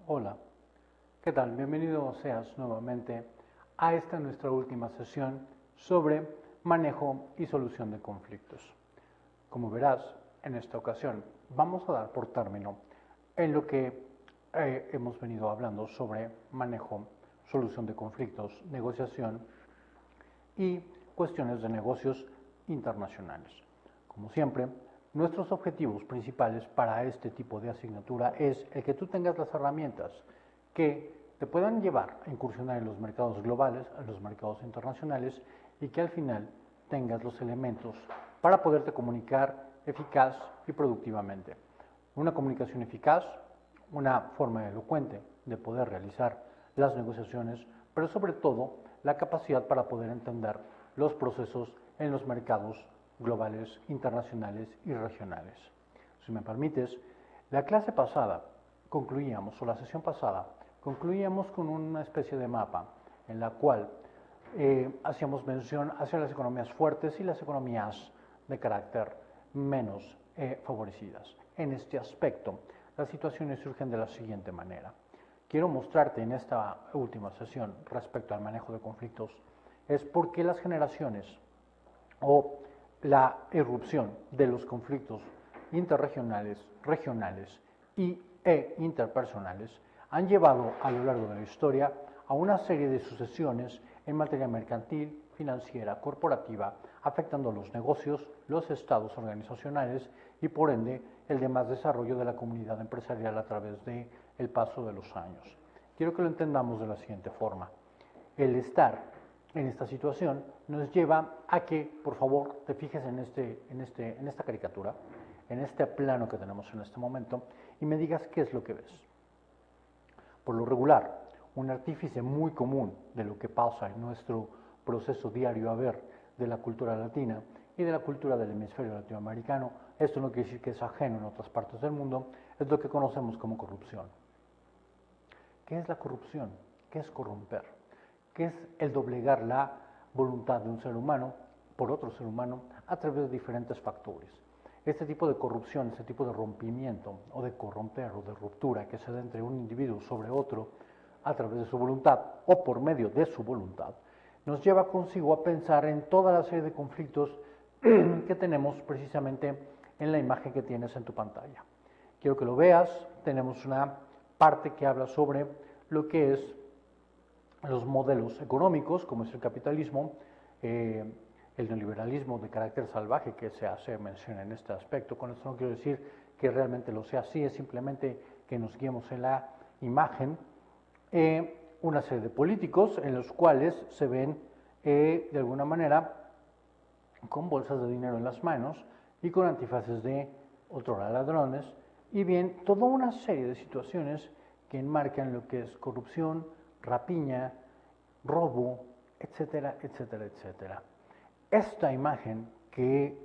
Hola, ¿qué tal? Bienvenido seas nuevamente a esta nuestra última sesión sobre manejo y solución de conflictos. Como verás, en esta ocasión vamos a dar por término en lo que hemos venido hablando sobre manejo, solución de conflictos, negociación y cuestiones de negocios internacionales. Como siempre, nuestros objetivos principales para este tipo de asignatura es el que tú tengas las herramientas que te puedan llevar a incursionar en los mercados globales, en los mercados internacionales y que al final tengas los elementos para poderte comunicar eficaz y productivamente. Una comunicación eficaz, una forma elocuente de poder realizar las negociaciones, pero sobre todo la capacidad para poder entender los procesos en los mercados globales, internacionales y regionales. Si me permites, la clase pasada concluíamos, o la sesión pasada, concluíamos con una especie de mapa en la cual hacíamos mención hacia las economías fuertes y las economías de carácter menos favorecidas. En este aspecto, las situaciones surgen de la siguiente manera. Quiero mostrarte en esta última sesión respecto al manejo de conflictos es por qué las generaciones o la irrupción de los conflictos interregionales, regionales e interpersonales han llevado a lo largo de la historia a una serie de sucesiones en materia mercantil, financiera, corporativa, afectando los negocios, los estados organizacionales y por ende el demás desarrollo de la comunidad empresarial a través del paso de los años. Quiero que lo entendamos de la siguiente forma. El estar en esta situación nos lleva a que, por favor, te fijes en esta caricatura, en este plano que tenemos en este momento, y me digas qué es lo que ves. Por lo regular, un artífice muy común de lo que pasa en nuestro proceso diario a ver de la cultura latina y de la cultura del hemisferio latinoamericano, esto no quiere decir que es ajeno en otras partes del mundo, es lo que conocemos como corrupción. ¿Qué es la corrupción? ¿Qué es corromper? ¿Qué es el doblegar la voluntad de un ser humano por otro ser humano a través de diferentes factores? Este tipo de corrupción, este tipo de rompimiento o de corromper o de ruptura que se da entre un individuo sobre otro a través de su voluntad o por medio de su voluntad, nos lleva consigo a pensar en toda la serie de conflictos que tenemos precisamente en la imagen que tienes en tu pantalla. Quiero que lo veas, tenemos una parte que habla sobre lo que es los modelos económicos, como es el capitalismo, el neoliberalismo de carácter salvaje que se hace mención en este aspecto. Con esto no quiero decir que realmente lo sea así, es simplemente que nos guiemos en la imagen. Una serie de políticos en los cuales se ven de alguna manera con bolsas de dinero en las manos y con antifaces de otrora ladrones, y bien, toda una serie de situaciones que enmarcan lo que es corrupción, rapiña, robo, etcétera, etcétera, etcétera. Esta imagen que,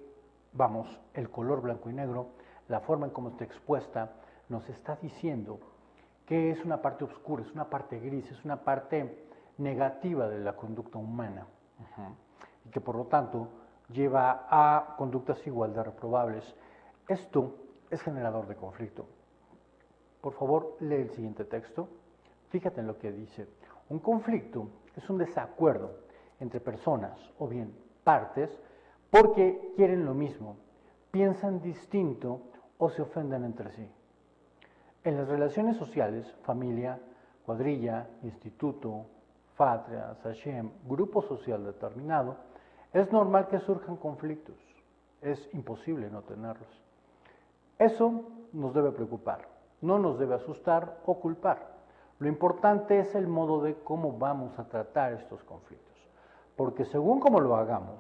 vamos, el color blanco y negro, la forma en cómo está expuesta, nos está diciendo que es una parte oscura, es una parte gris, es una parte negativa de la conducta humana, y que por lo tanto lleva a conductas igual de reprobables. Esto es generador de conflicto. Por favor, lee el siguiente texto. Fíjate en lo que dice. Un conflicto es un desacuerdo entre personas o bien partes porque quieren lo mismo, piensan distinto o se ofenden entre sí. En las relaciones sociales, familia, cuadrilla, instituto, patria, sachem, grupo social determinado, es normal que surjan conflictos. Es imposible no tenerlos. Eso nos debe preocupar, no nos debe asustar o culpar. Lo importante es el modo de cómo vamos a tratar estos conflictos, porque según cómo lo hagamos,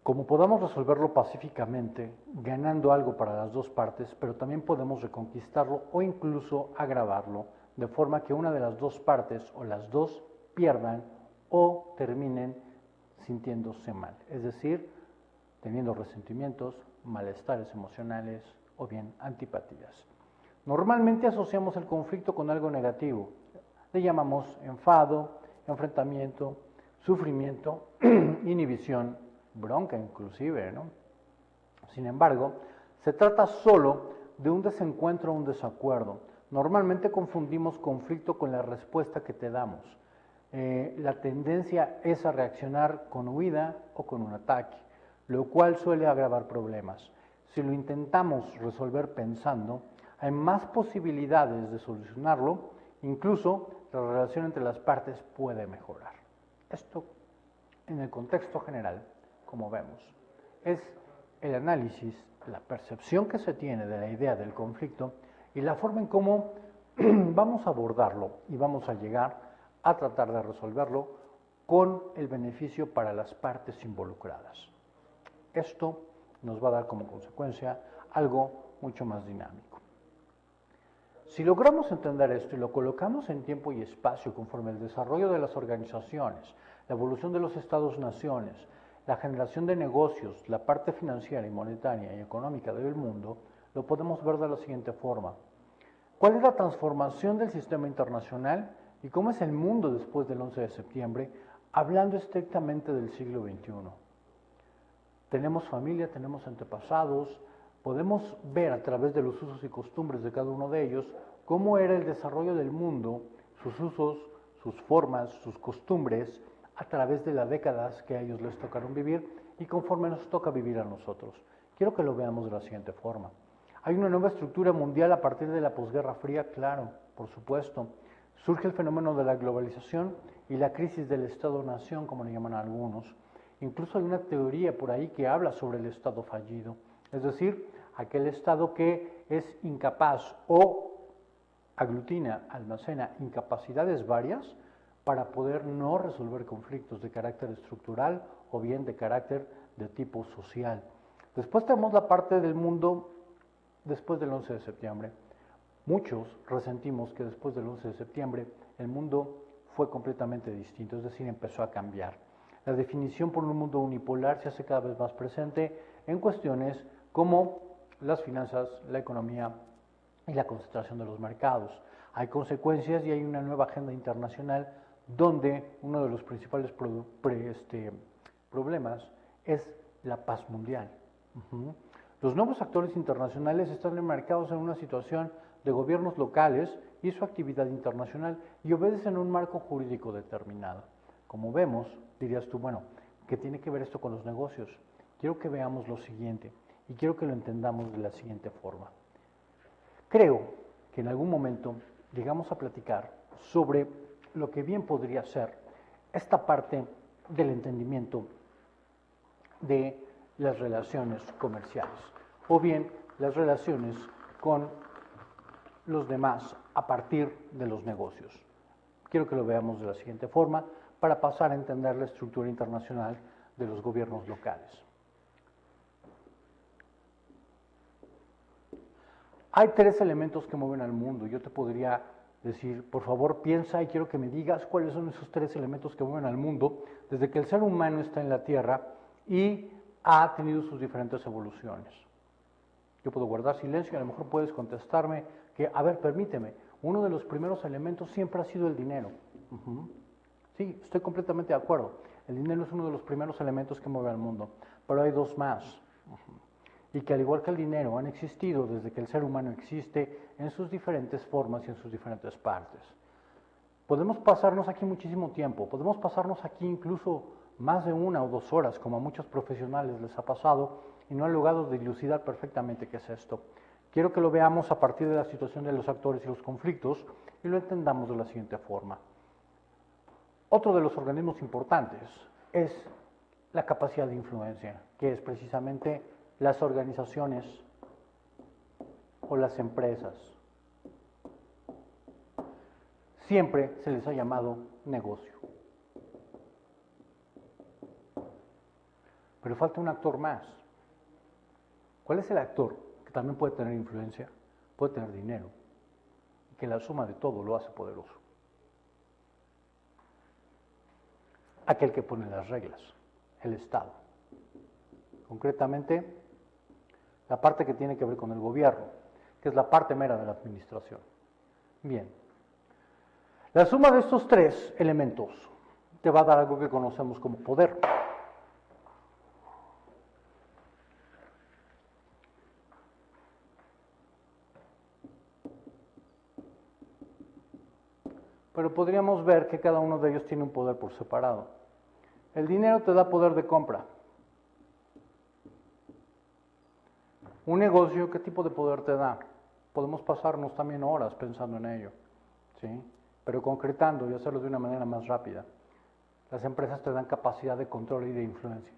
como podamos resolverlo pacíficamente, ganando algo para las dos partes, pero también podemos reconquistarlo o incluso agravarlo, de forma que una de las dos partes o las dos pierdan o terminen sintiéndose mal, es decir, teniendo resentimientos, malestares emocionales o bien antipatías. Normalmente asociamos el conflicto con algo negativo. Le llamamos enfado, enfrentamiento, sufrimiento, inhibición, bronca inclusive, ¿no? Sin embargo, se trata solo de un desencuentro o un desacuerdo. Normalmente confundimos conflicto con la respuesta que te damos. La tendencia es a reaccionar con huida o con un ataque, lo cual suele agravar problemas. Si lo intentamos resolver pensando, hay más posibilidades de solucionarlo, incluso la relación entre las partes puede mejorar. Esto, en el contexto general, como vemos, es el análisis, la percepción que se tiene de la idea del conflicto y la forma en cómo vamos a abordarlo y vamos a llegar a tratar de resolverlo con el beneficio para las partes involucradas. Esto nos va a dar como consecuencia algo mucho más dinámico. Si logramos entender esto y lo colocamos en tiempo y espacio conforme el desarrollo de las organizaciones, la evolución de los estados-naciones, la generación de negocios, la parte financiera y monetaria y económica del mundo, lo podemos ver de la siguiente forma. ¿Cuál es la transformación del sistema internacional y cómo es el mundo después del 11 de septiembre, hablando estrictamente del siglo XXI? Tenemos familia, tenemos antepasados, podemos ver a través de los usos y costumbres de cada uno de ellos cómo era el desarrollo del mundo, sus usos, sus formas, sus costumbres, a través de las décadas que a ellos les tocaron vivir y conforme nos toca vivir a nosotros. Quiero que lo veamos de la siguiente forma. ¿Hay una nueva estructura mundial a partir de la posguerra fría? Claro, por supuesto. Surge el fenómeno de la globalización y la crisis del Estado-nación, como le llaman algunos. Incluso hay una teoría por ahí que habla sobre el Estado fallido, es decir, aquel Estado que es incapaz o aglutina, almacena incapacidades varias para poder no resolver conflictos de carácter estructural o bien de carácter de tipo social. Después tenemos la parte del mundo después del 11 de septiembre. Muchos resentimos que después del 11 de septiembre el mundo fue completamente distinto, es decir, empezó a cambiar. La definición por un mundo unipolar se hace cada vez más presente en cuestiones como las finanzas, la economía y la concentración de los mercados. Hay consecuencias y hay una nueva agenda internacional donde uno de los principales problemas es la paz mundial. Los nuevos actores internacionales están enmarcados en una situación de gobiernos locales y su actividad internacional y obedecen a un marco jurídico determinado. Como vemos, dirías tú, bueno, ¿qué tiene que ver esto con los negocios? Quiero que veamos lo siguiente y quiero que lo entendamos de la siguiente forma. Creo que en algún momento llegamos a platicar sobre lo que bien podría ser esta parte del entendimiento de las relaciones comerciales o bien las relaciones con los demás a partir de los negocios. Quiero que lo veamos de la siguiente forma para pasar a entender la estructura internacional de los gobiernos locales. Hay tres elementos que mueven al mundo. Yo te podría decir, por favor, piensa y quiero que me digas cuáles son esos tres elementos que mueven al mundo desde que el ser humano está en la Tierra y ha tenido sus diferentes evoluciones. Yo puedo guardar silencio y a lo mejor puedes contestarme que, a ver, permíteme, uno de los primeros elementos siempre ha sido el dinero. Sí, estoy completamente de acuerdo. El dinero es uno de los primeros elementos que mueve al mundo, pero hay dos más. Y que al igual que el dinero han existido desde que el ser humano existe en sus diferentes formas y en sus diferentes partes. Podemos pasarnos aquí muchísimo tiempo, podemos pasarnos aquí incluso más de 1 o 2 horas, como a muchos profesionales les ha pasado, y no han logrado dilucidar perfectamente qué es esto. Quiero que lo veamos a partir de la situación de los actores y los conflictos y lo entendamos de la siguiente forma. Otro de los organismos importantes es la capacidad de influencia, que es precisamente las organizaciones o las empresas. Siempre se les ha llamado negocio. Pero falta un actor más. ¿Cuál es el actor que también puede tener influencia, puede tener dinero, y que la suma de todo lo hace poderoso? Aquel que pone las reglas, el Estado. Concretamente, la parte que tiene que ver con el gobierno, que es la parte mera de la administración. Bien, la suma de estos tres elementos te va a dar algo que conocemos como poder. pero podríamos ver que cada uno de ellos tiene un poder por separado. El dinero te da poder de compra. Un negocio, ¿qué tipo de poder te da? Podemos pasarnos también horas pensando en ello, ¿sí? Pero concretando y hacerlo de una manera más rápida. Las empresas te dan capacidad de control y de influencia.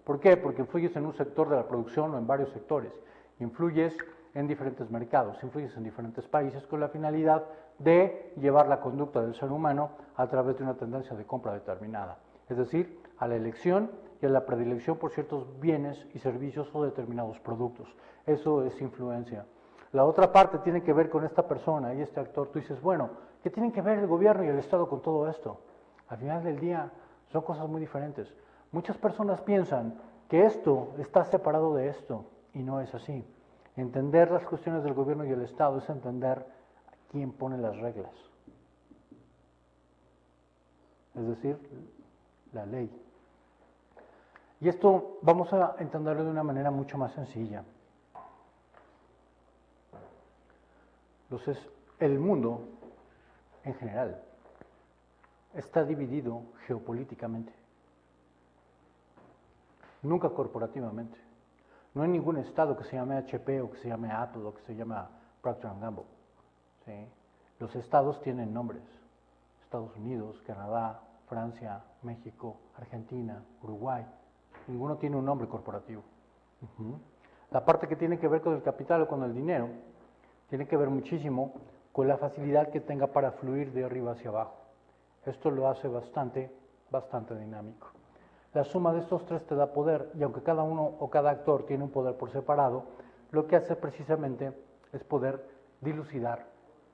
¿Por qué? Porque influyes en un sector de la producción o en varios sectores. Influyes en diferentes mercados, influyes en diferentes países con la finalidad de llevar la conducta del ser humano a través de una tendencia de compra determinada. Es decir, a la elección y a la predilección por ciertos bienes y servicios o determinados productos. Eso es influencia. La otra parte tiene que ver con esta persona y este actor. Tú dices, bueno, ¿qué tienen que ver el gobierno y el Estado con todo esto? Al final del día son cosas muy diferentes. Muchas personas piensan que esto está separado de esto y no es así. Entender las cuestiones del gobierno y el Estado es entender quién pone las reglas. Es decir, la ley. Y esto vamos a entenderlo de una manera mucho más sencilla. Entonces, el mundo, en general, está dividido geopolíticamente, nunca corporativamente. No hay ningún estado que se llame HP o que se llame Apple o que se llame Procter & Gamble. ¿Sí? Los estados tienen nombres. Estados Unidos, Canadá, Francia, México, Argentina, Uruguay. Ninguno tiene un nombre corporativo. La parte que tiene que ver con el capital o con el dinero tiene que ver muchísimo con la facilidad que tenga para fluir de arriba hacia abajo. Esto lo hace bastante dinámico. La suma de estos tres te da poder, y aunque cada uno o cada actor tiene un poder por separado, lo que hace precisamente es poder dilucidar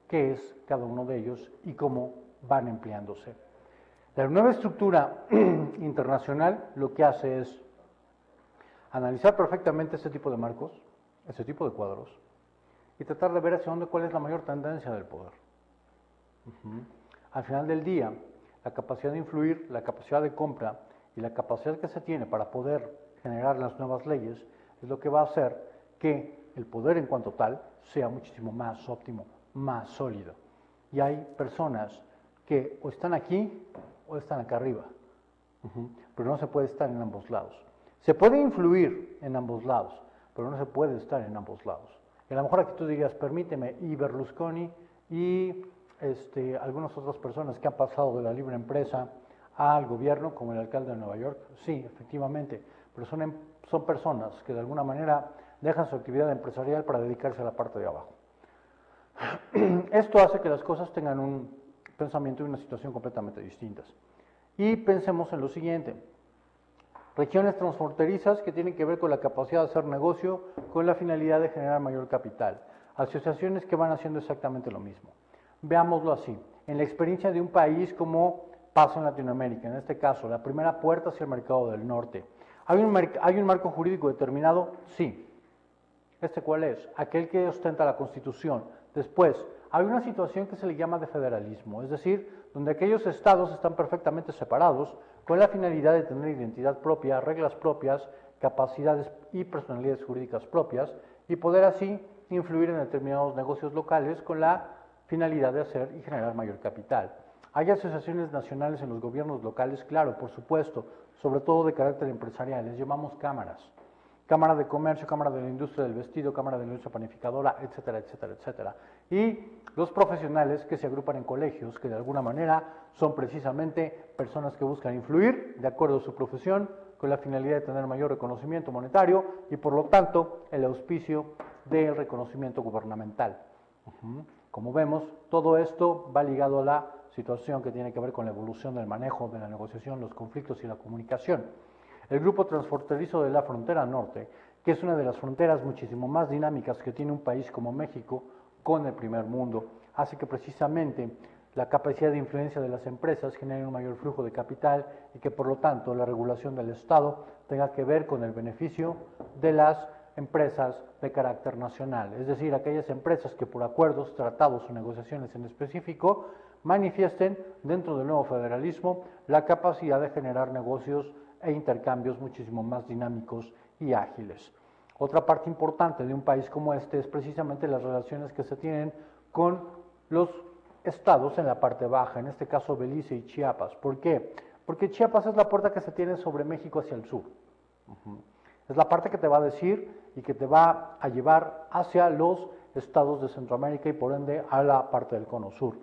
qué es cada uno de ellos y cómo van empleándose. La nueva estructura internacional lo que hace es analizar perfectamente este tipo de marcos, este tipo de cuadros, y tratar de ver hacia dónde, cuál es la mayor tendencia del poder. Al final del día, la capacidad de influir, la capacidad de compra y la capacidad que se tiene para poder generar las nuevas leyes es lo que va a hacer que el poder en cuanto tal sea muchísimo más óptimo, más sólido. Y hay personas que o están aquí o están acá arriba, pero no se puede estar en ambos lados. Se puede influir en ambos lados, pero no se puede estar en ambos lados. Y a lo mejor aquí tú dirías, permíteme, y Berlusconi y algunas otras personas que han pasado de la libre empresa al gobierno, como el alcalde de Nueva York, sí, efectivamente, pero son personas que de alguna manera dejan su actividad empresarial para dedicarse a la parte de abajo. Esto hace que las cosas tengan un pensamiento y una situación completamente distintas. Y pensemos en lo siguiente: regiones transfronterizas que tienen que ver con la capacidad de hacer negocio con la finalidad de generar mayor capital. Asociaciones que van haciendo exactamente lo mismo. Veámoslo así. En la experiencia de un país como pasa en Latinoamérica, en este caso, la primera puerta hacia el mercado del norte. ¿Hay un marco jurídico determinado? Sí. ¿Este cuál es? Aquel que ostenta la Constitución. Después, hay una situación que se le llama de federalismo, es decir, donde aquellos estados están perfectamente separados con la finalidad de tener identidad propia, reglas propias, capacidades y personalidades jurídicas propias y poder así influir en determinados negocios locales con la finalidad de hacer y generar mayor capital. Hay asociaciones nacionales en los gobiernos locales, claro, por supuesto, sobre todo de carácter empresarial, les llamamos cámaras. Cámara de Comercio, Cámara de la Industria del Vestido, Cámara de la Industria Panificadora, etcétera, etcétera, etcétera. Y los profesionales que se agrupan en colegios, que de alguna manera son precisamente personas que buscan influir de acuerdo a su profesión, con la finalidad de tener mayor reconocimiento monetario y por lo tanto el auspicio del reconocimiento gubernamental. Como vemos, todo esto va ligado a la situación que tiene que ver con la evolución del manejo de la negociación, los conflictos y la comunicación. El grupo transfronterizo de la frontera norte, que es una de las fronteras muchísimo más dinámicas que tiene un país como México con el primer mundo, hace que precisamente la capacidad de influencia de las empresas genere un mayor flujo de capital y que por lo tanto la regulación del Estado tenga que ver con el beneficio de las empresas de carácter nacional, es decir, aquellas empresas que por acuerdos, tratados o negociaciones en específico manifiesten dentro del nuevo federalismo la capacidad de generar negocios e intercambios muchísimo más dinámicos y ágiles. Otra parte importante de un país como este es precisamente las relaciones que se tienen con los estados en la parte baja, en este caso Belice y Chiapas. ¿Por qué? Porque Chiapas es la puerta que se tiene sobre México hacia el sur. Es la parte que te va a decir y que te va a llevar hacia los estados de Centroamérica y por ende a la parte del cono sur.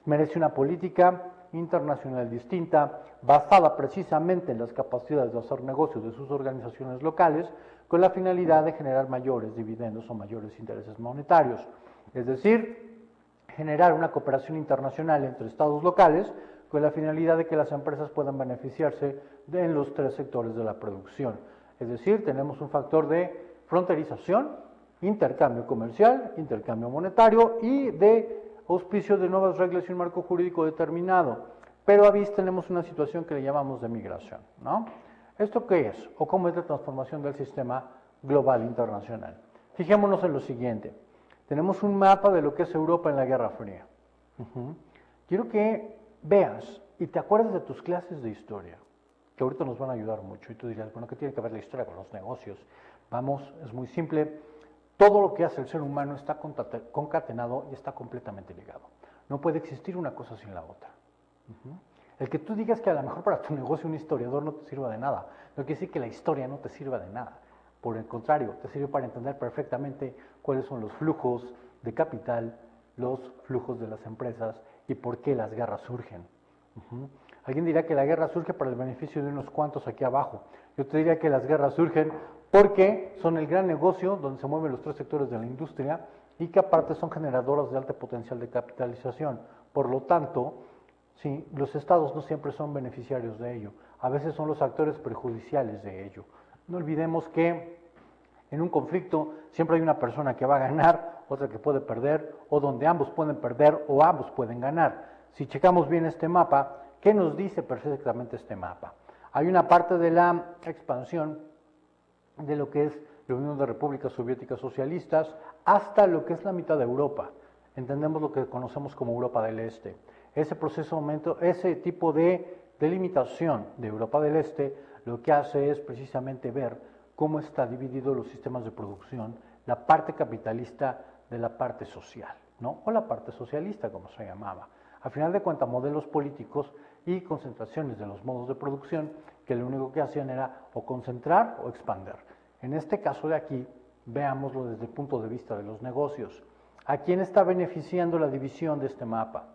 Merece una política internacional distinta, basada precisamente en las capacidades de hacer negocios de sus organizaciones locales, con la finalidad de generar mayores dividendos o mayores intereses monetarios. Es decir, generar una cooperación internacional entre estados locales con la finalidad de que las empresas puedan beneficiarse en los tres sectores de la producción. Es decir, tenemos un factor de fronterización, intercambio comercial, intercambio monetario y de auspicio de nuevas reglas y un marco jurídico determinado. Pero a vista tenemos una situación que le llamamos de migración, ¿no? ¿Esto qué es? ¿O cómo es la transformación del sistema global internacional? Fijémonos en lo siguiente. Tenemos un mapa de lo que es Europa en la Guerra Fría. Quiero que veas y te acuerdes de tus clases de historia, que ahorita nos van a ayudar mucho. Y tú dirías, bueno, ¿qué tiene que ver la historia con los negocios? Vamos, es muy simple. Todo lo que hace el ser humano está concatenado y está completamente ligado. No puede existir una cosa sin la otra. El que tú digas que a lo mejor para tu negocio un historiador no te sirva de nada, no quiere decir que la historia no te sirva de nada. Por el contrario, te sirve para entender perfectamente cuáles son los flujos de capital, los flujos de las empresas y por qué las guerras surgen. Alguien dirá que la guerra surge para el beneficio de unos cuantos aquí abajo. Yo te diría que las guerras surgen porque son el gran negocio donde se mueven los tres sectores de la industria y que aparte son generadoras de alto potencial de capitalización. Por lo tanto, sí, los estados no siempre son beneficiarios de ello, a veces son los actores perjudiciales de ello. No olvidemos que en un conflicto siempre hay una persona que va a ganar, otra que puede perder, o donde ambos pueden perder o ambos pueden ganar. Si checamos bien este mapa, ¿qué nos dice perfectamente este mapa? Hay una parte de la expansión de lo que es la Unión de Repúblicas Soviéticas Socialistas hasta lo que es la mitad de Europa. Entendemos lo que conocemos como Europa del Este. Ese proceso, ese tipo de delimitación de Europa del Este, lo que hace es precisamente ver cómo está dividido los sistemas de producción, la parte capitalista de la parte social, ¿no? O la parte socialista, como se llamaba. Al final de cuentas, modelos políticos y concentraciones de los modos de producción que lo único que hacían era o concentrar o expander. En este caso de aquí, veámoslo desde el punto de vista de los negocios. ¿A quién está beneficiando la división de este mapa?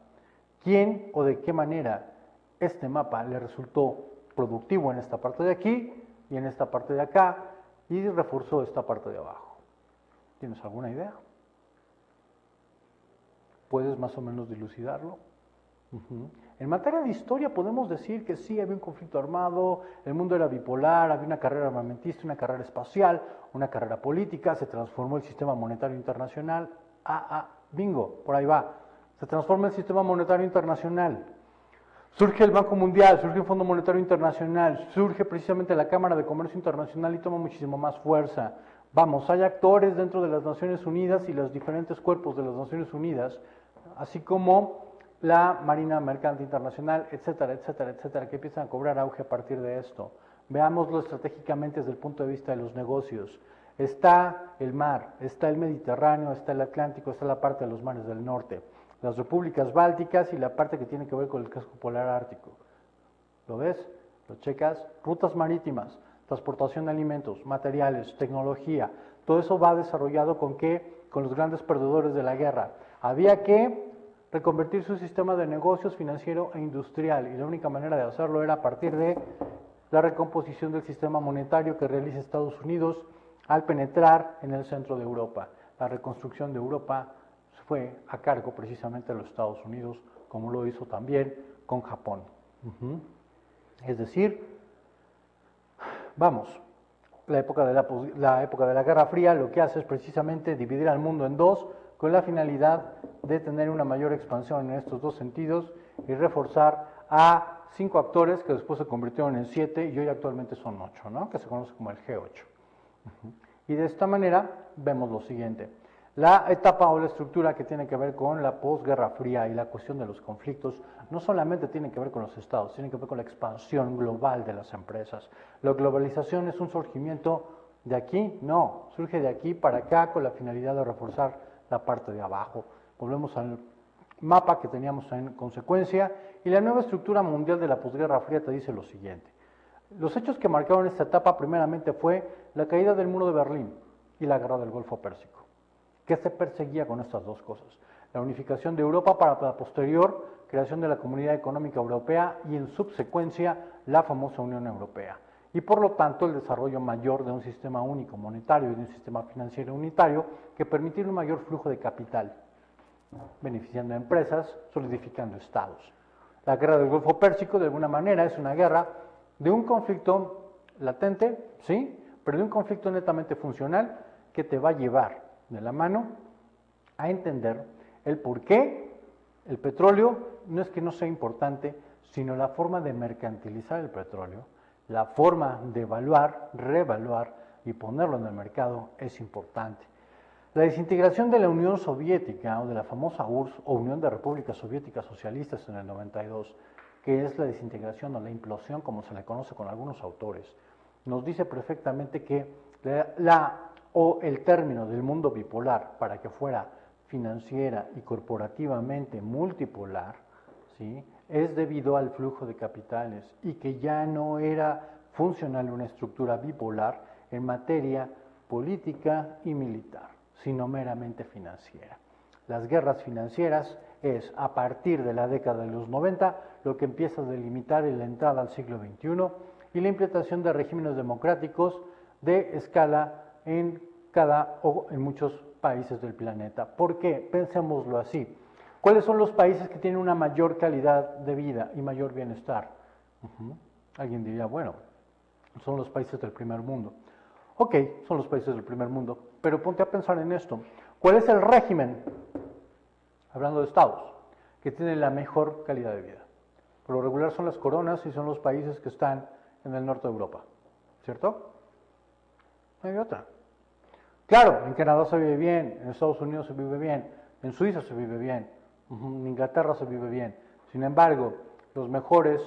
¿Quién o de qué manera este mapa le resultó productivo en esta parte de aquí y en esta parte de acá y reforzó esta parte de abajo? ¿Tienes alguna idea? ¿Puedes más o menos dilucidarlo? En materia de historia podemos decir que sí, había un conflicto armado, el mundo era bipolar, había una carrera armamentista, una carrera espacial, una carrera política, se transformó el sistema monetario internacional, bingo, por ahí va, se transforma el sistema monetario internacional, surge el Banco Mundial, surge el Fondo Monetario Internacional, surge precisamente la Cámara de Comercio Internacional y toma muchísimo más fuerza. Vamos, hay actores dentro de las Naciones Unidas y los diferentes cuerpos de las Naciones Unidas, así como la Marina Mercante Internacional, etcétera, etcétera, etcétera, que empiezan a cobrar auge a partir de esto. Veámoslo estratégicamente desde el punto de vista de los negocios. Está el mar, está el Mediterráneo, está el Atlántico, está la parte de los mares del norte, las repúblicas bálticas y la parte que tiene que ver con el casco polar ártico. ¿Lo ves? ¿Lo checas? Rutas marítimas, transportación de alimentos, materiales, tecnología, todo eso va desarrollado ¿con qué? Con los grandes perdedores de la guerra. Había que reconvertir su sistema de negocios financiero e industrial y la única manera de hacerlo era a partir de la recomposición del sistema monetario que realiza Estados Unidos al penetrar en el centro de Europa. La reconstrucción de Europa fue a cargo precisamente de los Estados Unidos, como lo hizo también con Japón. Es decir, vamos, la época de la Guerra Fría lo que hace es precisamente dividir al mundo en dos con la finalidad de tener una mayor expansión en estos dos sentidos y reforzar a 5 actores que después se convirtieron en 7 y hoy actualmente son 8, ¿no? Que se conoce como el G8. Y de esta manera vemos lo siguiente. La etapa o la estructura que tiene que ver con la posguerra fría y la cuestión de los conflictos no solamente tiene que ver con los estados, tiene que ver con la expansión global de las empresas. La globalización es un surgimiento de aquí, no, surge de aquí para acá con la finalidad de reforzar la parte de abajo. Volvemos al mapa que teníamos en consecuencia y la nueva estructura mundial de la posguerra fría te dice lo siguiente. Los hechos que marcaron esta etapa primeramente fue la caída del muro de Berlín y la guerra del Golfo Pérsico. ¿Qué se perseguía con estas dos cosas? La unificación de Europa para la posterior creación de la Comunidad Económica Europea y en subsecuencia la famosa Unión Europea. Y por lo tanto el desarrollo mayor de un sistema único monetario y de un sistema financiero unitario que permitiera un mayor flujo de capital, beneficiando a empresas, solidificando estados. La guerra del Golfo Pérsico de alguna manera es una guerra de un conflicto latente, sí, pero de un conflicto netamente funcional que te va a llevar de la mano a entender el por qué el petróleo no es que no sea importante, sino la forma de mercantilizar el petróleo, la forma de evaluar, reevaluar y ponerlo en el mercado es importante. La desintegración de la Unión Soviética o de la famosa URSS o Unión de Repúblicas Soviéticas Socialistas en el 92, que es la desintegración o la implosión como se le conoce con algunos autores, nos dice perfectamente que el término del mundo bipolar para que fuera financiera y corporativamente multipolar, ¿sí?, es debido al flujo de capitales y que ya no era funcional una estructura bipolar en materia política y militar, sino meramente financiera. Las guerras financieras es a partir de la década de los 90 lo que empieza a delimitar la entrada al siglo XXI y la implementación de regímenes democráticos de escala en muchos países del planeta. ¿Por qué? Pensémoslo así. ¿Cuáles son los países que tienen una mayor calidad de vida y mayor bienestar? Alguien diría, bueno, son los países del primer mundo. Ok, son los países del primer mundo, pero ponte a pensar en esto. ¿Cuál es el régimen, hablando de estados, que tiene la mejor calidad de vida? Por lo regular son las coronas y son los países que están en el norte de Europa, ¿cierto? No hay otra. Claro, en Canadá se vive bien, en Estados Unidos se vive bien, en Suiza se vive bien, en Inglaterra se vive bien. Sin embargo, los mejores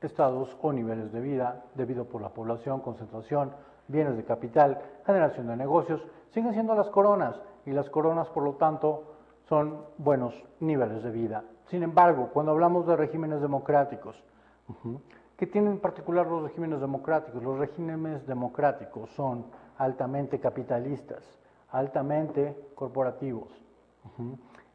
estados o niveles de vida, debido por la población, concentración, bienes de capital, generación de negocios, siguen siendo las coronas, y las coronas, por lo tanto, son buenos niveles de vida. Sin embargo, cuando hablamos de regímenes democráticos, ¿qué tienen en particular los regímenes democráticos? Los regímenes democráticos son altamente capitalistas, altamente corporativos.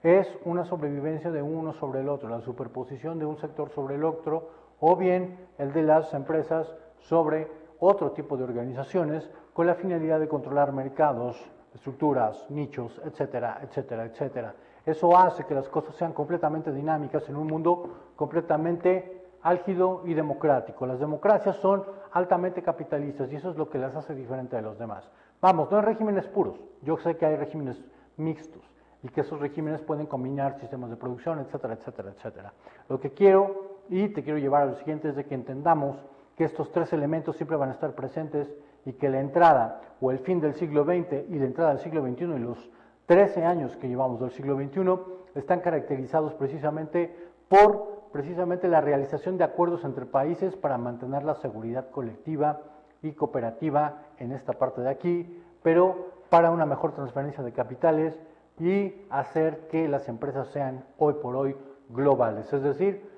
Es una sobrevivencia de uno sobre el otro, la superposición de un sector sobre el otro, o bien el de las empresas sobre otro tipo de organizaciones con la finalidad de controlar mercados, estructuras, nichos, etcétera, etcétera, etcétera. Eso hace que las cosas sean completamente dinámicas en un mundo completamente álgido y democrático. Las democracias son altamente capitalistas y eso es lo que las hace diferente de los demás. Vamos, no hay regímenes puros. Yo sé que hay regímenes mixtos y que esos regímenes pueden combinar sistemas de producción, etcétera, etcétera, etcétera. Lo que quiero y te quiero llevar a lo siguiente es de que entendamos que estos tres elementos siempre van a estar presentes y que la entrada o el fin del siglo XX y la entrada del siglo XXI y los 13 años que llevamos del siglo XXI están caracterizados precisamente por la realización de acuerdos entre países para mantener la seguridad colectiva y cooperativa en esta parte de aquí, pero para una mejor transferencia de capitales y hacer que las empresas sean hoy por hoy globales, es decir,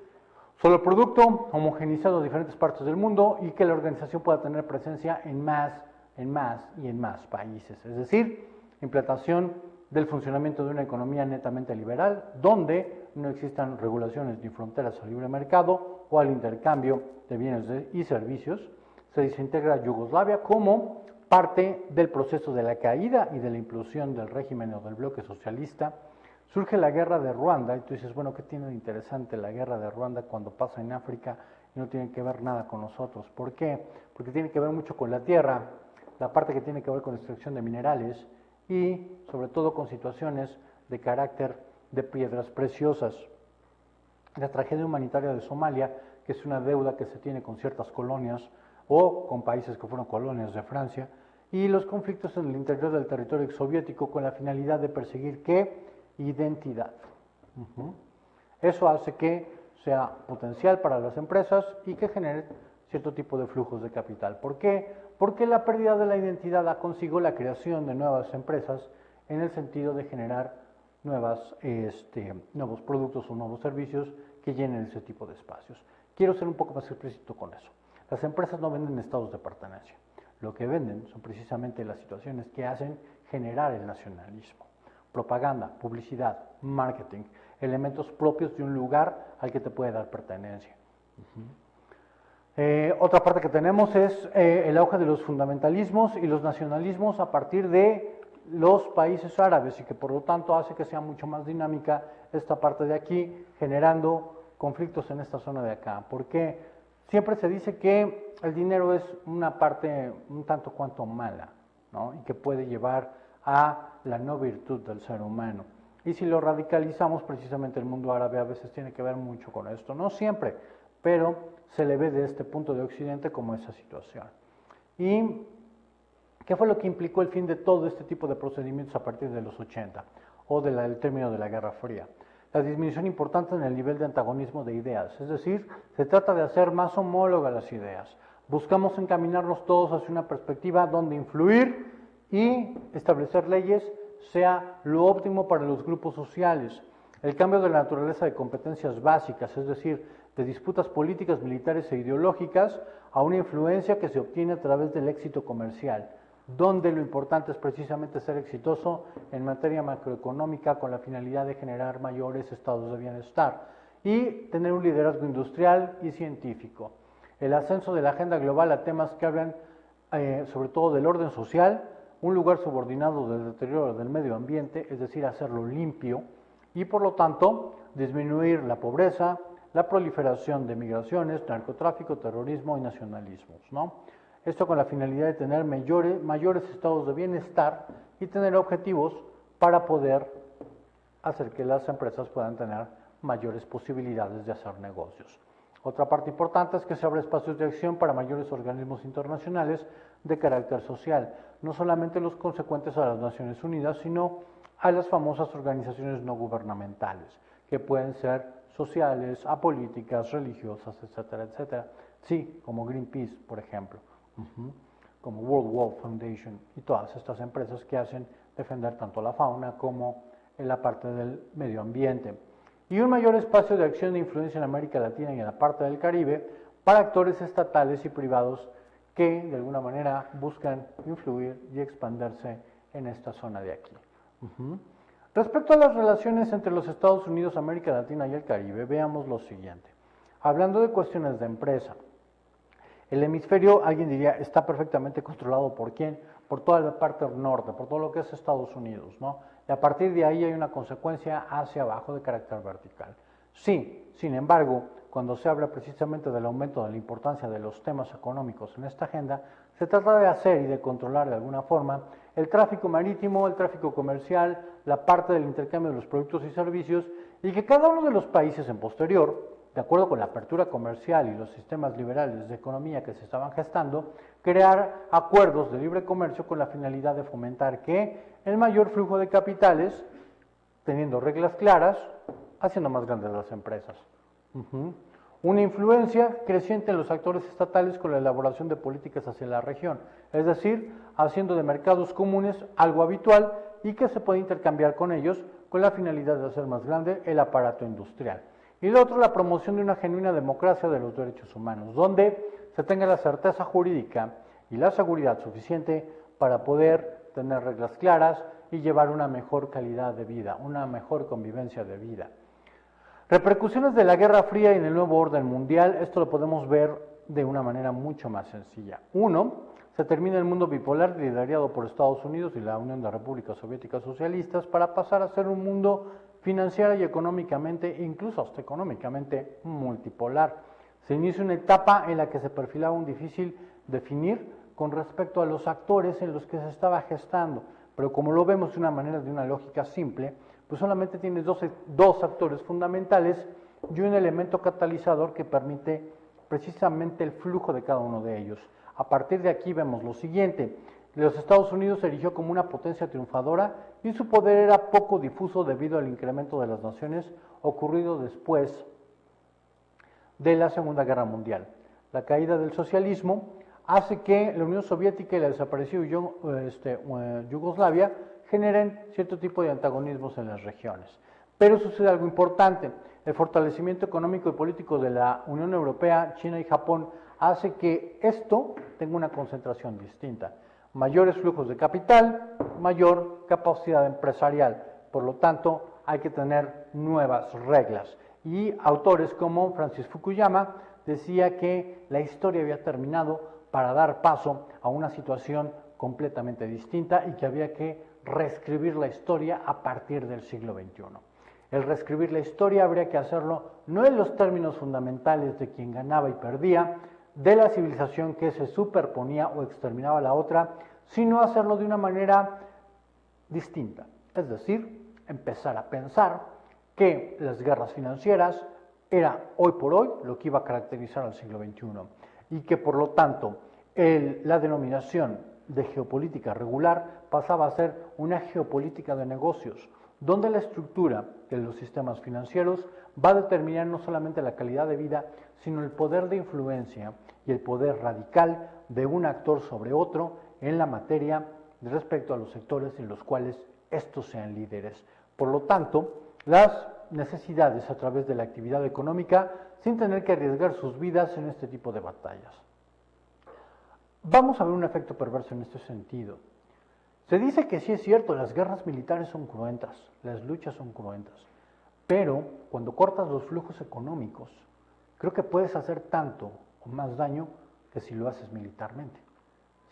solo producto homogeneizado en diferentes partes del mundo y que la organización pueda tener presencia en más países, es decir, implantación del funcionamiento de una economía netamente liberal, donde no existan regulaciones ni fronteras al libre mercado o al intercambio de bienes y servicios. Se desintegra Yugoslavia como parte del proceso de la caída y de la implosión del régimen o del bloque socialista. Surge la guerra de Ruanda y tú dices, bueno, ¿qué tiene de interesante la guerra de Ruanda cuando pasa en África y no tiene que ver nada con nosotros? ¿Por qué? Porque tiene que ver mucho con la tierra, la parte que tiene que ver con extracción de minerales y sobre todo con situaciones de carácter de piedras preciosas. La tragedia humanitaria de Somalia, que es una deuda que se tiene con ciertas colonias o con países que fueron colonias de Francia, y los conflictos en el interior del territorio soviético con la finalidad de perseguir ¿qué? Identidad. Eso hace que sea potencial para las empresas y que genere cierto tipo de flujos de capital. ¿Por qué? Porque la pérdida de la identidad da consigo la creación de nuevas empresas en el sentido de generar nuevos productos o nuevos servicios que llenen ese tipo de espacios. Quiero ser un poco más explícito con eso. Las empresas no venden estados de pertenencia. Lo que venden son precisamente las situaciones que hacen generar el nacionalismo. Propaganda, publicidad, marketing, elementos propios de un lugar al que te puede dar pertenencia. Otra parte que tenemos es el auge de los fundamentalismos y los nacionalismos a partir de los países árabes y que por lo tanto hace que sea mucho más dinámica esta parte de aquí, generando conflictos en esta zona de acá. Porque siempre se dice que el dinero es una parte un tanto cuanto mala, ¿no? Y que puede llevar a la no virtud del ser humano. Y si lo radicalizamos, precisamente el mundo árabe a veces tiene que ver mucho con esto, no siempre, pero se le ve de este punto de Occidente como esa situación. ¿Y qué fue lo que implicó el fin de todo este tipo de procedimientos a partir de los 80 o del término de la Guerra Fría? La disminución importante en el nivel de antagonismo de ideas, es decir, se trata de hacer más homólogas las ideas. Buscamos encaminarnos todos hacia una perspectiva donde influir y establecer leyes sea lo óptimo para los grupos sociales. El cambio de la naturaleza de competencias básicas, es decir, de disputas políticas, militares e ideológicas, a una influencia que se obtiene a través del éxito comercial, donde lo importante es precisamente ser exitoso en materia macroeconómica con la finalidad de generar mayores estados de bienestar y tener un liderazgo industrial y científico. El ascenso de la agenda global a temas que hablan sobre todo del orden social, un lugar subordinado del deterioro del medio ambiente, es decir, hacerlo limpio, y por lo tanto disminuir la pobreza, la proliferación de migraciones, narcotráfico, terrorismo y nacionalismos, ¿no? Esto con la finalidad de tener mayores estados de bienestar y tener objetivos para poder hacer que las empresas puedan tener mayores posibilidades de hacer negocios. Otra parte importante es que se abre espacios de acción para mayores organismos internacionales de carácter social, no solamente los consecuentes a las Naciones Unidas, sino a las famosas organizaciones no gubernamentales, que pueden ser sociales, apolíticas, religiosas, etcétera, etcétera. Sí, como Greenpeace, por ejemplo, como World Wildlife Foundation y todas estas empresas que hacen defender tanto la fauna como en la parte del medio ambiente. Y un mayor espacio de acción e influencia en América Latina y en la parte del Caribe para actores estatales y privados que de alguna manera buscan influir y expandirse en esta zona de aquí. Respecto a las relaciones entre los Estados Unidos, América Latina y el Caribe, veamos lo siguiente. Hablando de cuestiones de empresa, el hemisferio, alguien diría, está perfectamente controlado ¿por quién? Por toda la parte norte, por todo lo que es Estados Unidos, ¿no? Y a partir de ahí hay una consecuencia hacia abajo de carácter vertical. Sí, sin embargo, cuando se habla precisamente del aumento de la importancia de los temas económicos en esta agenda, se trata de hacer y de controlar de alguna forma el tráfico marítimo, el tráfico comercial, la parte del intercambio de los productos y servicios, y que cada uno de los países en posterior, de acuerdo con la apertura comercial y los sistemas liberales de economía que se estaban gestando, crear acuerdos de libre comercio con la finalidad de fomentar que el mayor flujo de capitales, teniendo reglas claras, haciendo más grandes las empresas. Una influencia creciente en los actores estatales con la elaboración de políticas hacia la región, es decir, haciendo de mercados comunes algo habitual y que se puede intercambiar con ellos con la finalidad de hacer más grande el aparato industrial. Y lo otro, la promoción de una genuina democracia de los derechos humanos, donde se tenga la certeza jurídica y la seguridad suficiente para poder tener reglas claras y llevar una mejor calidad de vida, una mejor convivencia de vida. Repercusiones de la Guerra Fría y en el nuevo orden mundial, esto lo podemos ver de una manera mucho más sencilla. Uno, se termina el mundo bipolar liderado por Estados Unidos y la Unión de Repúblicas Soviéticas Socialistas para pasar a ser un mundo financiera y económicamente, incluso hasta económicamente, multipolar. Se inicia una etapa en la que se perfilaba un difícil definir con respecto a los actores en los que se estaba gestando, pero como lo vemos de una manera, de una lógica simple, pues solamente tienes dos actores fundamentales y un elemento catalizador que permite precisamente el flujo de cada uno de ellos. A partir de aquí vemos lo siguiente. Los Estados Unidos se erigió como una potencia triunfadora y su poder era poco difuso debido al incremento de las naciones ocurrido después de la Segunda Guerra Mundial. La caída del socialismo hace que la Unión Soviética y la desaparecida Yugoslavia generen cierto tipo de antagonismos en las regiones. Pero sucede algo importante. El fortalecimiento económico y político de la Unión Europea, China y Japón hace que esto tenga una concentración distinta. Mayores flujos de capital, mayor capacidad empresarial. Por lo tanto, hay que tener nuevas reglas. Y autores como Francis Fukuyama decía que la historia había terminado para dar paso a una situación completamente distinta y que había que reescribir la historia a partir del siglo XXI. El reescribir la historia habría que hacerlo no en los términos fundamentales de quien ganaba y perdía, de la civilización que se superponía o exterminaba a la otra, sino hacerlo de una manera distinta. Es decir, empezar a pensar que las guerras financieras era hoy por hoy lo que iba a caracterizar al siglo XXI y que por lo tanto la denominación de geopolítica regular pasaba a ser una geopolítica de negocios, donde la estructura de los sistemas financieros va a determinar no solamente la calidad de vida, sino el poder de influencia y el poder radical de un actor sobre otro en la materia respecto a los sectores en los cuales estos sean líderes. Por lo tanto, las necesidades a través de la actividad económica sin tener que arriesgar sus vidas en este tipo de batallas. Vamos a ver un efecto perverso en este sentido. Se dice que sí es cierto, las guerras militares son cruentas, las luchas son cruentas, pero cuando cortas los flujos económicos, creo que puedes hacer tanto o más daño que si lo haces militarmente.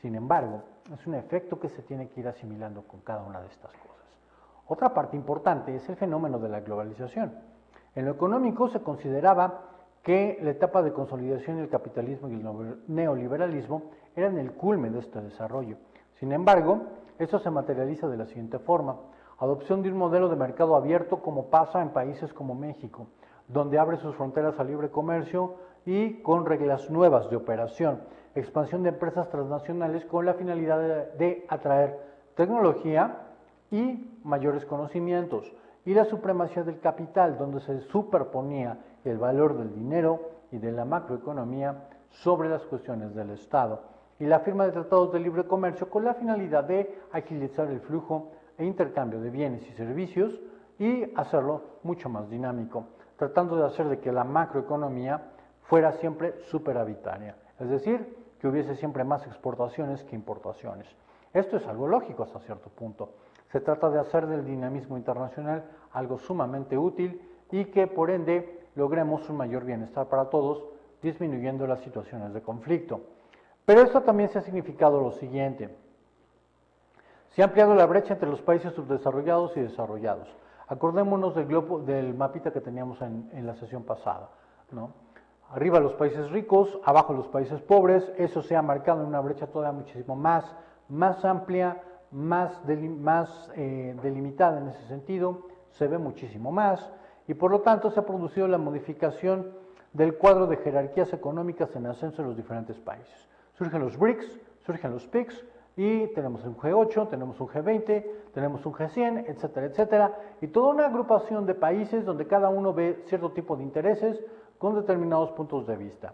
Sin embargo, es un efecto que se tiene que ir asimilando con cada una de estas cosas. Otra parte importante es el fenómeno de la globalización. En lo económico se consideraba que la etapa de consolidación del capitalismo y el neoliberalismo eran el culmen de este desarrollo. Sin embargo, esto se materializa de la siguiente forma: adopción de un modelo de mercado abierto como pasa en países como México, donde abre sus fronteras al libre comercio y con reglas nuevas de operación, expansión de empresas transnacionales con la finalidad de atraer tecnología y mayores conocimientos, y la supremacía del capital, donde se superponía el valor del dinero y de la macroeconomía sobre las cuestiones del Estado, y la firma de tratados de libre comercio con la finalidad de agilizar el flujo e intercambio de bienes y servicios y hacerlo mucho más dinámico, tratando de hacer de que la macroeconomía fuera siempre superavitaria, es decir, que hubiese siempre más exportaciones que importaciones. Esto es algo lógico hasta cierto punto. Se trata de hacer del dinamismo internacional algo sumamente útil y que por ende logremos un mayor bienestar para todos, disminuyendo las situaciones de conflicto. Pero esto también se ha significado lo siguiente: se ha ampliado la brecha entre los países subdesarrollados y desarrollados. Acordémonos del mapita que teníamos en la sesión pasada, ¿no? Arriba los países ricos, abajo los países pobres. Eso se ha marcado en una brecha todavía muchísimo más amplia, más delimitada en ese sentido, se ve muchísimo más, y por lo tanto se ha producido la modificación del cuadro de jerarquías económicas en ascenso en los diferentes países. Surgen los BRICS, surgen los PICS, y tenemos un G8, tenemos un G20, tenemos un G100, etcétera, etcétera, y toda una agrupación de países donde cada uno ve cierto tipo de intereses con determinados puntos de vista.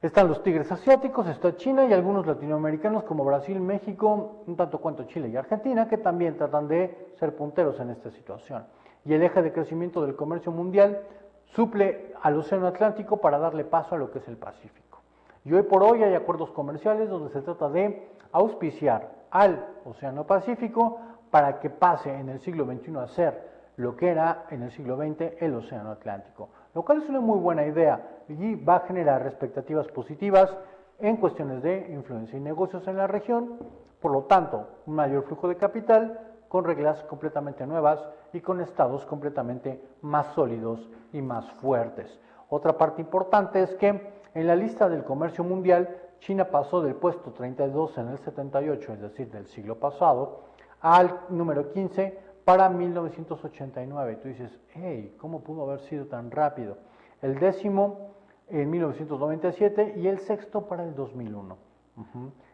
Están los tigres asiáticos, está China y algunos latinoamericanos como Brasil, México, un tanto cuanto Chile y Argentina, que también tratan de ser punteros en esta situación. Y el eje de crecimiento del comercio mundial suple al Océano Atlántico para darle paso a lo que es el Pacífico. Y hoy por hoy hay acuerdos comerciales donde se trata de auspiciar al Océano Pacífico para que pase en el siglo XXI a ser lo que era en el siglo XX el Océano Atlántico, lo cual es una muy buena idea y va a generar expectativas positivas en cuestiones de influencia y negocios en la región, por lo tanto, un mayor flujo de capital con reglas completamente nuevas y con estados completamente más sólidos y más fuertes. Otra parte importante es que en la lista del comercio mundial, China pasó del puesto 32 en el 78, es decir, del siglo pasado, al número 15 para 1989. Tú dices, hey, ¿cómo pudo haber sido tan rápido? El décimo en 1997 y el sexto para el 2001.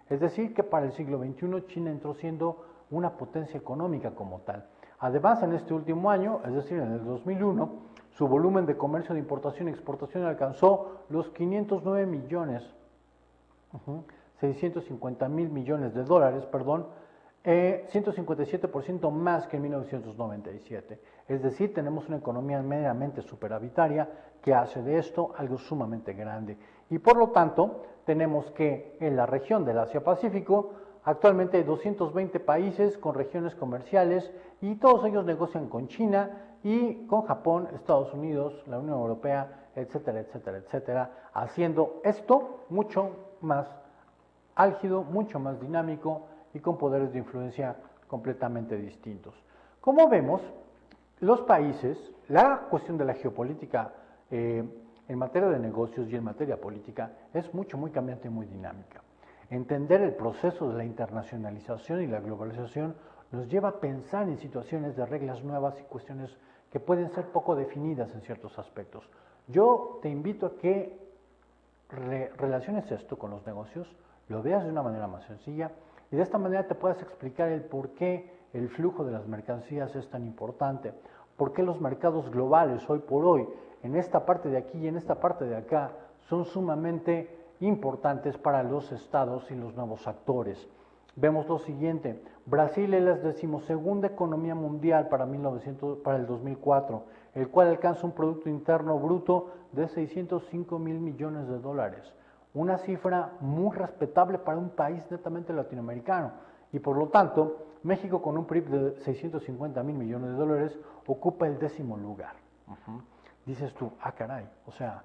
Es decir, que para el siglo XXI China entró siendo una potencia económica como tal. Además, en este último año, es decir, en el 2001, su volumen de comercio de importación y exportación alcanzó los 509 millones 650 mil millones de dólares, 157% más que en 1997. Es decir, tenemos una economía meramente superavitaria que hace de esto algo sumamente grande. Y por lo tanto, tenemos que en la región del Asia-Pacífico, actualmente hay 220 países con regiones comerciales y todos ellos negocian con China y con Japón, Estados Unidos, la Unión Europea, etcétera, etcétera, etcétera, haciendo esto mucho más álgido, mucho más dinámico y con poderes de influencia completamente distintos. Como vemos, los países, la cuestión de la geopolítica en materia de negocios y en materia política es muy cambiante y muy dinámica. Entender el proceso de la internacionalización y la globalización nos lleva a pensar en situaciones de reglas nuevas y cuestiones que pueden ser poco definidas en ciertos aspectos. Yo te invito a que relaciones esto con los negocios, lo veas de una manera más sencilla y de esta manera te puedas explicar el por qué el flujo de las mercancías es tan importante, por qué los mercados globales hoy por hoy, en esta parte de aquí y en esta parte de acá, son sumamente importantes para los estados y los nuevos actores. Vemos lo siguiente, Brasil es la 12ª economía mundial para el 2004, el cual alcanza un Producto Interno Bruto de 605 mil millones de dólares, una cifra muy respetable para un país netamente latinoamericano, y por lo tanto, México con un PIB de 650 mil millones de dólares ocupa el 10º lugar. Dices tú, caray, o sea,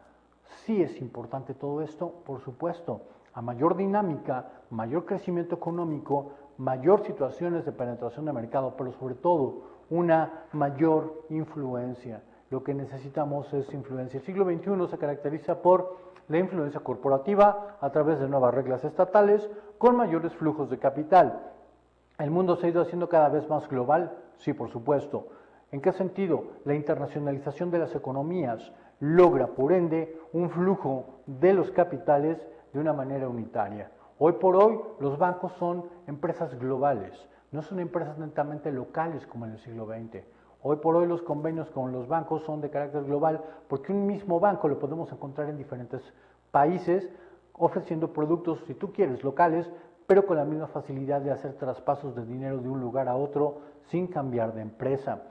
sí es importante todo esto, por supuesto, a mayor dinámica, mayor crecimiento económico, mayor situaciones de penetración de mercado, pero sobre todo una mayor influencia. Lo que necesitamos es influencia. El siglo XXI se caracteriza por la influencia corporativa a través de nuevas reglas estatales con mayores flujos de capital. ¿El mundo se ha ido haciendo cada vez más global? Sí, por supuesto. ¿En qué sentido? La internacionalización de las economías logra, por ende, un flujo de los capitales de una manera unitaria. Hoy por hoy, los bancos son empresas globales, no son empresas netamente locales como en el siglo XX. Hoy por hoy los convenios con los bancos son de carácter global porque un mismo banco lo podemos encontrar en diferentes países ofreciendo productos, si tú quieres, locales, pero con la misma facilidad de hacer traspasos de dinero de un lugar a otro sin cambiar de empresa.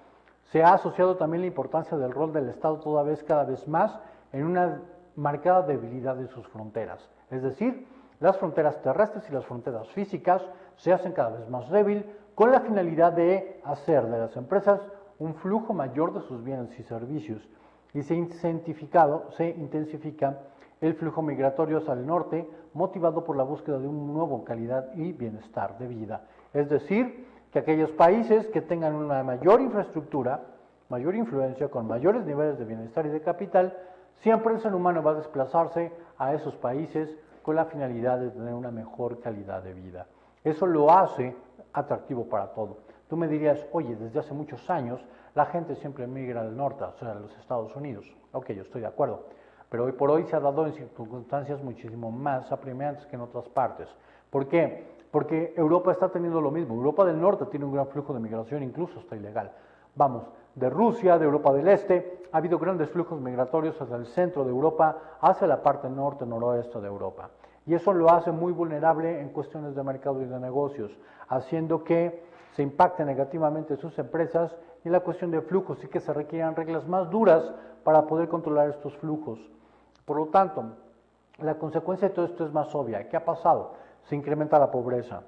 Se ha asociado también la importancia del rol del Estado cada vez más en una marcada debilidad de sus fronteras. Es decir, las fronteras terrestres y las fronteras físicas se hacen cada vez más débil con la finalidad de hacer de las empresas un flujo mayor de sus bienes y servicios y se intensifica el flujo migratorio hacia el norte motivado por la búsqueda de una nueva calidad y bienestar de vida. Es decir, que aquellos países que tengan una mayor infraestructura, mayor influencia, con mayores niveles de bienestar y de capital, siempre el ser humano va a desplazarse a esos países con la finalidad de tener una mejor calidad de vida. Eso lo hace atractivo para todo. Tú me dirías, oye, desde hace muchos años la gente siempre migra al norte, o sea, a los Estados Unidos. Ok, yo estoy de acuerdo. Pero hoy por hoy se ha dado en circunstancias muchísimo más apremiantes que en otras partes. ¿Por qué? Porque Europa está teniendo lo mismo. Europa del Norte tiene un gran flujo de migración, incluso está ilegal. Vamos, de Rusia, de Europa del Este, ha habido grandes flujos migratorios hacia el centro de Europa, hacia la parte norte, noroeste de Europa. Y eso lo hace muy vulnerable en cuestiones de mercado y de negocios, haciendo que se impacte negativamente sus empresas y la cuestión de flujos y que se requieran reglas más duras para poder controlar estos flujos. Por lo tanto, la consecuencia de todo esto es más obvia. ¿Qué ha pasado? Se incrementa la pobreza.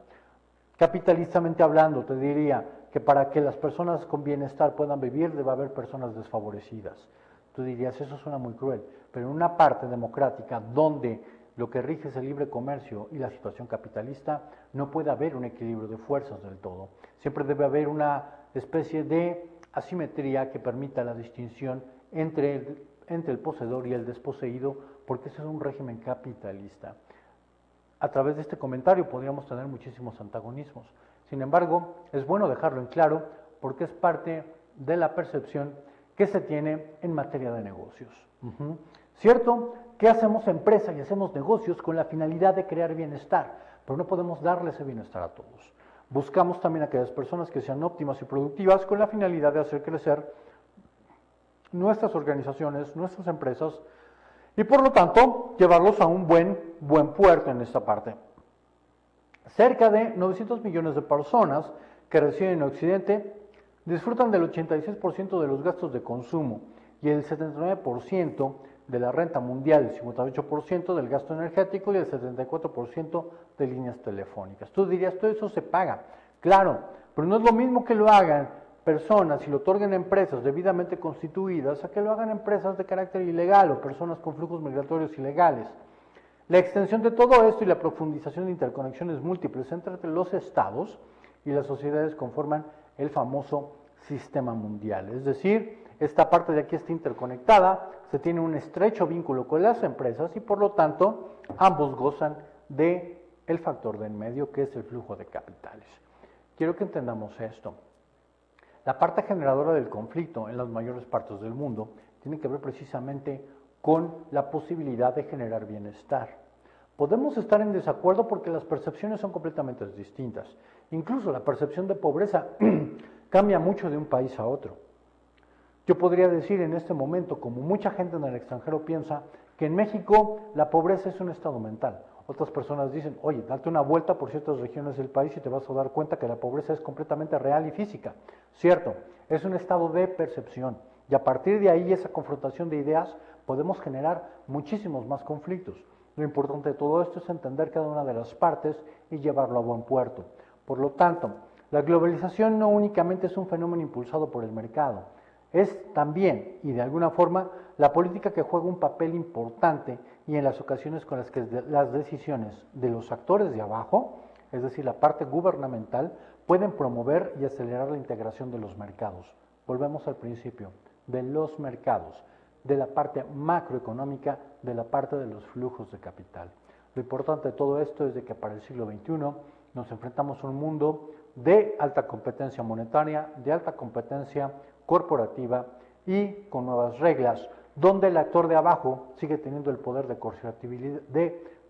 Capitalistamente hablando, te diría que para que las personas con bienestar puedan vivir, debe haber personas desfavorecidas. Tú dirías, eso suena muy cruel, pero en una parte democrática donde lo que rige es el libre comercio y la situación capitalista, no puede haber un equilibrio de fuerzas del todo. Siempre debe haber una especie de asimetría que permita la distinción entre el poseedor y el desposeído, porque ese es un régimen capitalista. A través de este comentario podríamos tener muchísimos antagonismos. Sin embargo, es bueno dejarlo en claro porque es parte de la percepción que se tiene en materia de negocios. ¿Cierto? Que hacemos empresa y hacemos negocios con la finalidad de crear bienestar, pero no podemos darle ese bienestar a todos. Buscamos también a aquellas personas que sean óptimas y productivas con la finalidad de hacer crecer nuestras organizaciones, nuestras empresas, y por lo tanto llevarlos a un buen puerto en esta parte. Cerca de 900 millones de personas que residen en Occidente disfrutan del 86% de los gastos de consumo y el 79% de la renta mundial, el 58% del gasto energético y el 74% de líneas telefónicas. Tú dirías, todo eso se paga. Claro, pero no es lo mismo que lo hagan personas y lo otorguen empresas debidamente constituidas a que lo hagan empresas de carácter ilegal o personas con flujos migratorios ilegales. La extensión de todo esto y la profundización de interconexiones múltiples entre los estados y las sociedades conforman el famoso sistema mundial. Es decir, esta parte de aquí está interconectada, se tiene un estrecho vínculo con las empresas y por lo tanto ambos gozan del factor de en medio que es el flujo de capitales. Quiero que entendamos esto. La parte generadora del conflicto en las mayores partes del mundo tiene que ver precisamente con la posibilidad de generar bienestar. Podemos estar en desacuerdo porque las percepciones son completamente distintas. Incluso la percepción de pobreza cambia mucho de un país a otro. Yo podría decir en este momento, como mucha gente en el extranjero piensa, que en México la pobreza es un estado mental. Otras personas dicen, oye, date una vuelta por ciertas regiones del país y te vas a dar cuenta que la pobreza es completamente real y física. Cierto, es un estado de percepción. Y a partir de ahí, esa confrontación de ideas, podemos generar muchísimos más conflictos. Lo importante de todo esto es entender cada una de las partes y llevarlo a buen puerto. Por lo tanto, la globalización no únicamente es un fenómeno impulsado por el mercado, es también, y de alguna forma, la política que juega un papel importante y en las ocasiones con las que las decisiones de los actores de abajo, es decir, la parte gubernamental, pueden promover y acelerar la integración de los mercados. Volvemos al principio, de los mercados, de la parte macroeconómica, de la parte de los flujos de capital. Lo importante de todo esto es de que para el siglo XXI nos enfrentamos a un mundo de alta competencia monetaria, de alta competencia corporativa y con nuevas reglas, donde el actor de abajo sigue teniendo el poder de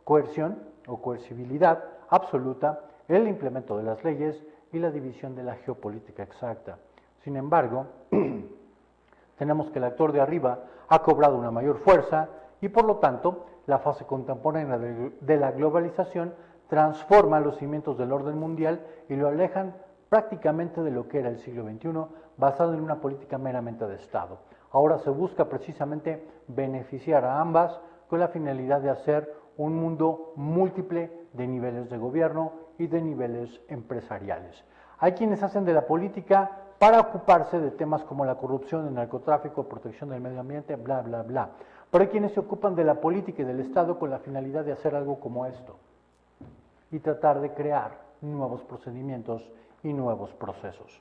coerción o coercibilidad absoluta, el implemento de las leyes y la división de la geopolítica exacta. Sin embargo, tenemos que el actor de arriba ha cobrado una mayor fuerza y por lo tanto la fase contemporánea de la globalización transforma los cimientos del orden mundial y lo alejan prácticamente de lo que era el siglo XXI, basado en una política meramente de Estado. Ahora se busca precisamente beneficiar a ambas con la finalidad de hacer un mundo múltiple de niveles de gobierno y de niveles empresariales. Hay quienes hacen de la política para ocuparse de temas como la corrupción, el narcotráfico, protección del medio ambiente, bla, bla, bla. Pero hay quienes se ocupan de la política y del Estado con la finalidad de hacer algo como esto y tratar de crear nuevos procedimientos y nuevos procesos.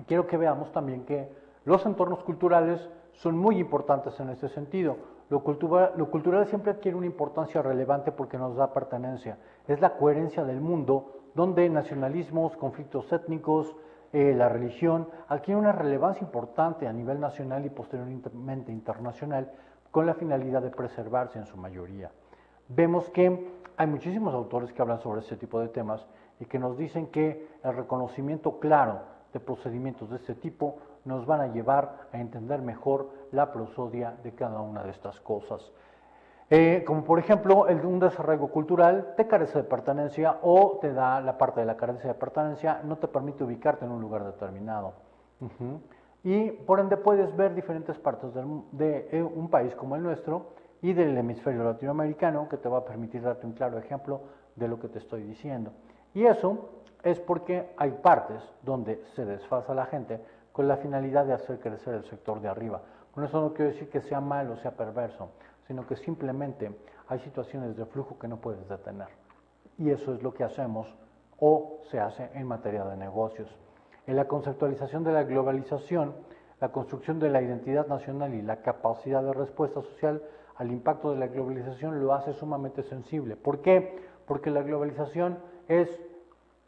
Quiero que veamos también que los entornos culturales son muy importantes en este sentido. Lo cultural siempre adquiere una importancia relevante porque nos da pertenencia. Es la coherencia del mundo donde nacionalismos, conflictos étnicos, la religión adquiere una relevancia importante a nivel nacional y posteriormente internacional con la finalidad de preservarse en su mayoría. Vemos que hay muchísimos autores que hablan sobre este tipo de temas y que nos dicen que el reconocimiento claro de procedimientos de este tipo nos van a llevar a entender mejor la prosodia de cada una de estas cosas. Como por ejemplo, un desarraigo cultural te carece de pertenencia o te da la parte de la carencia de pertenencia, no te permite ubicarte en un lugar determinado. Y por ende puedes ver diferentes partes de un país como el nuestro y del hemisferio latinoamericano, que te va a permitir darte un claro ejemplo de lo que te estoy diciendo. Y eso es porque hay partes donde se desfasa la gente con la finalidad de hacer crecer el sector de arriba. Con eso no quiero decir que sea malo o sea perverso, sino que simplemente hay situaciones de flujo que no puedes detener. Y eso es lo que hacemos o se hace en materia de negocios. En la conceptualización de la globalización, la construcción de la identidad nacional y la capacidad de respuesta social al impacto de la globalización lo hace sumamente sensible. ¿Por qué? Porque la globalización es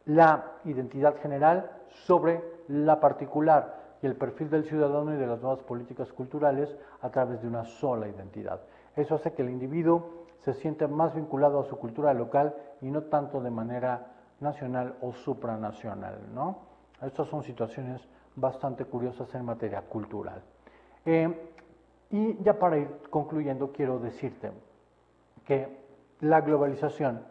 la identidad general sobre la particular y el perfil del ciudadano y de las nuevas políticas culturales a través de una sola identidad. Eso hace que el individuo se sienta más vinculado a su cultura local y no tanto de manera nacional o supranacional, ¿no? Estas son situaciones bastante curiosas en materia cultural. Y ya para ir concluyendo, quiero decirte que la globalización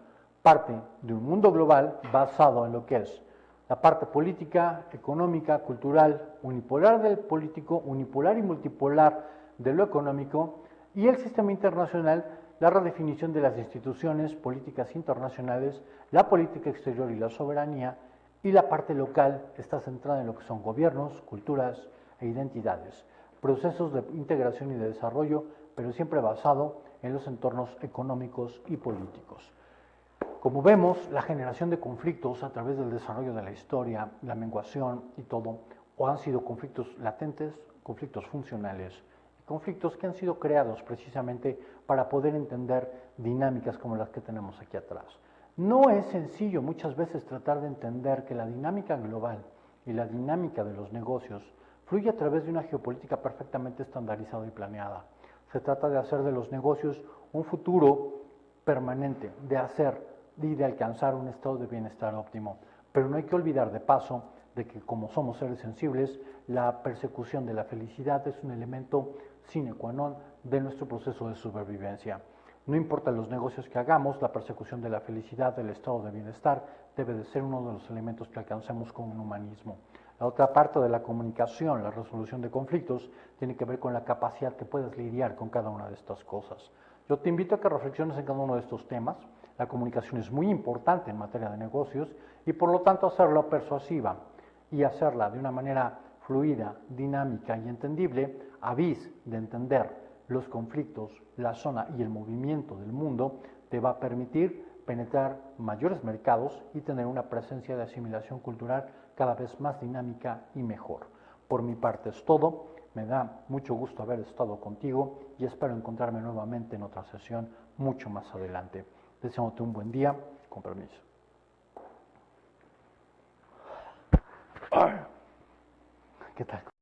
parte de un mundo global basado en lo que es la parte política, económica, cultural, unipolar del político, unipolar y multipolar de lo económico, y el sistema internacional, la redefinición de las instituciones políticas internacionales, la política exterior y la soberanía, y la parte local está centrada en lo que son gobiernos, culturas e identidades, procesos de integración y de desarrollo, pero siempre basado en los entornos económicos y políticos. Como vemos, la generación de conflictos a través del desarrollo de la historia, la menguación y todo, o han sido conflictos latentes, conflictos funcionales, conflictos que han sido creados precisamente para poder entender dinámicas como las que tenemos aquí atrás. No es sencillo muchas veces tratar de entender que la dinámica global y la dinámica de los negocios fluye a través de una geopolítica perfectamente estandarizada y planeada. Se trata de hacer de los negocios un futuro permanente, de hacer y de alcanzar un estado de bienestar óptimo. Pero no hay que olvidar de paso de que como somos seres sensibles, la persecución de la felicidad es un elemento sine qua non de nuestro proceso de supervivencia. No importa los negocios que hagamos, la persecución de la felicidad, del estado de bienestar, debe de ser uno de los elementos que alcancemos con un humanismo. La otra parte de la comunicación, la resolución de conflictos, tiene que ver con la capacidad que puedes lidiar con cada una de estas cosas. Yo te invito a que reflexiones en cada uno de estos temas. La comunicación es muy importante en materia de negocios y por lo tanto hacerla persuasiva y hacerla de una manera fluida, dinámica y entendible, a vis de entender los conflictos, la zona y el movimiento del mundo, te va a permitir penetrar mayores mercados y tener una presencia de asimilación cultural cada vez más dinámica y mejor. Por mi parte es todo, me da mucho gusto haber estado contigo y espero encontrarme nuevamente en otra sesión mucho más adelante. Deseándote un buen día, con permiso. ¿Qué tal?